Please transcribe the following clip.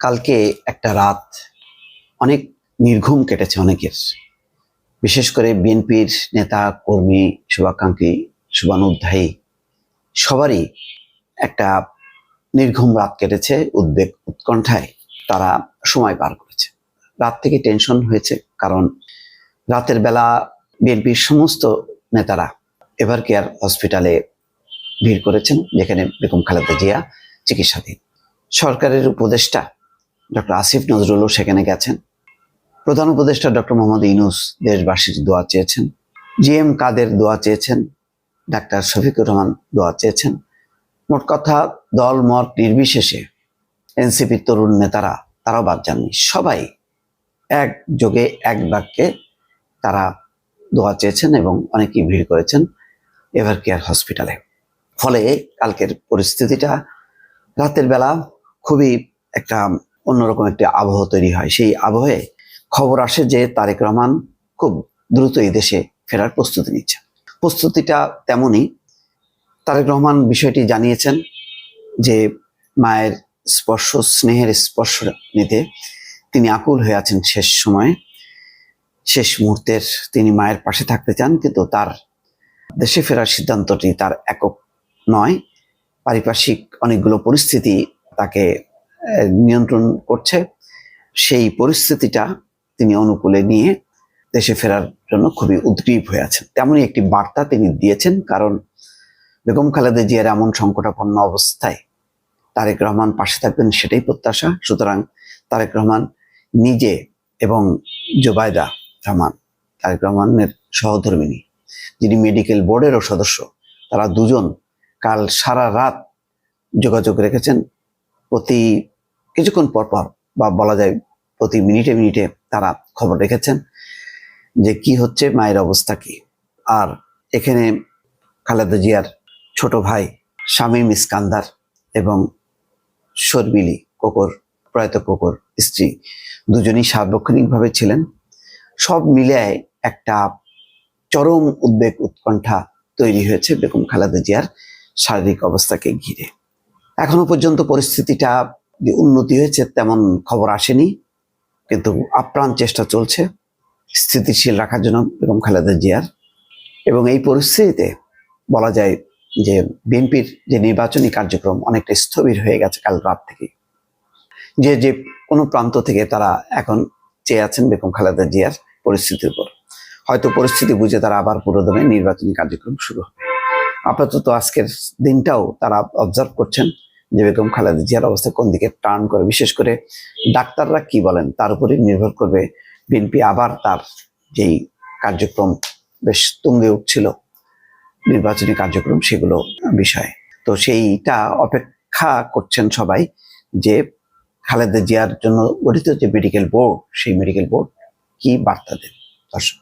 কালকে একটা রাত অনেক নির্ঘুম কেটেছে অনেকের, বিশেষ করে বিএনপির নেতা কর্মী, শুভাকাঙ্ক্ষী, শুভানুধ্যায়ী সবারই একটা নির্ঘুম রাত কেটেছে। উদ্বেগ উৎকণ্ঠায় তারা সময় পার করেছে। রাত থেকে টেনশন হয়েছে, কারণ রাতের বেলা বিএনপির সমস্ত নেতারা এভার কেয়ার হসপিটালে ভিড় করেছেন, যেখানে বেগম খালেদা জিয়া চিকিৎসাধীন। সরকারের উপদেষ্টা ডক্টর আসিফ নজরুলও সেখানে গেছেন। প্রধান উপদেষ্টা ডক্টর মোহাম্মদ ইউনূস দেশবাসীর দোয়া চেয়েছেন, জিএম কাদের দোয়া চেয়েছেন, ডাক্তার শফিকুর রহমান দোয়া চেয়েছেন। মোট কথা, দল মত নির্বিশেষে এনসিপি তরুণ নেতারা তারাও বাদ যাননি, সবাই একযোগে এক বাক্যে তারা দোয়া চেয়েছেন এবং অনেকেই ভিড় করেছেন এভার কেয়ার হসপিটালে। ফলে কালকের পরিস্থিতিটা রাতের বেলা খুবই একটা অন্যরকম একটা আবহ তৈরি হয়। সেই আবহে খবর আসে যে তারেক রহমান খুব দ্রুত এই দেশে ফেরার প্রস্তুতি নিচ্ছেন। প্রস্তুতিটা তেমনই, তারেক রহমান বিষয়টি জানিয়েছেন যে মায়ের স্পর্শ, স্নেহের স্পর্শ নিতে তিনি আকুল হয়ে আছেন। শেষ সময়ে, শেষ মুহূর্তের তিনি মায়ের পাশে থাকতে চান, কিন্তু তার দেশে ফেরার সিদ্ধান্তটি তার একক নয়। পারিপার্শ্বিক অনেকগুলো পরিস্থিতি তাকে নিয়ন্ত্রণ করছে। সেই পরিস্থিতিটা তিনি অনুকূলে নিয়ে দেশে ফেরার জন্য খুবই উদ্গ্রীব হয়ে আছেন। তেমনই একটি বার্তা তিনি দিয়েছেন, কারণ বেগম খালেদা জিয়ার এমন সংকটাপন্ন অবস্থায় তারেক রহমান পাশে থাকবেন সেটাই প্রত্যাশা। সুতরাং তারেক রহমান নিজে এবং জোবায়দা রহমান, তারেক রহমানের সহধর্মিণী, যিনি মেডিকেল বোর্ডেরও সদস্য, তারা দুজন কাল সারা রাত যোগাযোগ রেখেছেন। প্রতি কিছুক্ষণ পর পর, বা বলা যায় প্রতি মিনিটে মিনিটে তারা খবর রেখেছেন যে কি হচ্ছে, মায়ের অবস্থা কি। আর এখানে খালেদা জিয়ার ছোট ভাই শামীম ইস্কান্দার এবং শর্মিলী কোকর, প্রয়াত কোকর স্ত্রী, দুজনই সার্বক্ষণিকভাবে ছিলেন। সব মিলিয়ে একটা চরম উদ্বেগ উৎকণ্ঠা তৈরি হয়েছে বেগম খালেদা জিয়ার শারীরিক অবস্থাকে ঘিরে। এখনো পর্যন্ত পরিস্থিতিটা যে উন্নতি হয়েছে তেমন খবর আসেনি, কিন্তু আপ্রাণ চেষ্টা চলছে স্থিতিশীল রাখার জন্য বেগম খালেদা জিয়ার। এবং এই পরিস্থিতিতে বলা যায় যে বিএনপির যে নির্বাচনী কার্যক্রম অনেকটা স্থবির হয়ে গেছে কাল রাত থেকে। যে কোনো প্রান্ত থেকে তারা এখন চেয়ে আছেন বেগম খালেদা জিয়ার পরিস্থিতির উপর। হয়তো পরিস্থিতি বুঝে তারা আবার পুরোদমে নির্বাচনী কার্যক্রম শুরু হবে। আপাতত আজকের দিনটাও তারা অবজার্ভ করছেন যে বেগম খালেদা জিয়ার অবস্থা কোন দিকে টার্ন করে। বিশেষ করে ডাক্তাররা কি বলেন তার উপরে নির্ভর করবে বিএনপি আবার তার যেই কার্যক্রম বেশ তুঙ্গে উঠছিল, নির্বাচনী কার্যক্রম, সেগুলো বিষয়ে। তো সেইটা অপেক্ষা করছেন সবাই যে খালেদা জিয়ার জন্য গঠিত যে মেডিকেল বোর্ড, সেই মেডিকেল বোর্ড কি বার্তা দেন। দর্শক।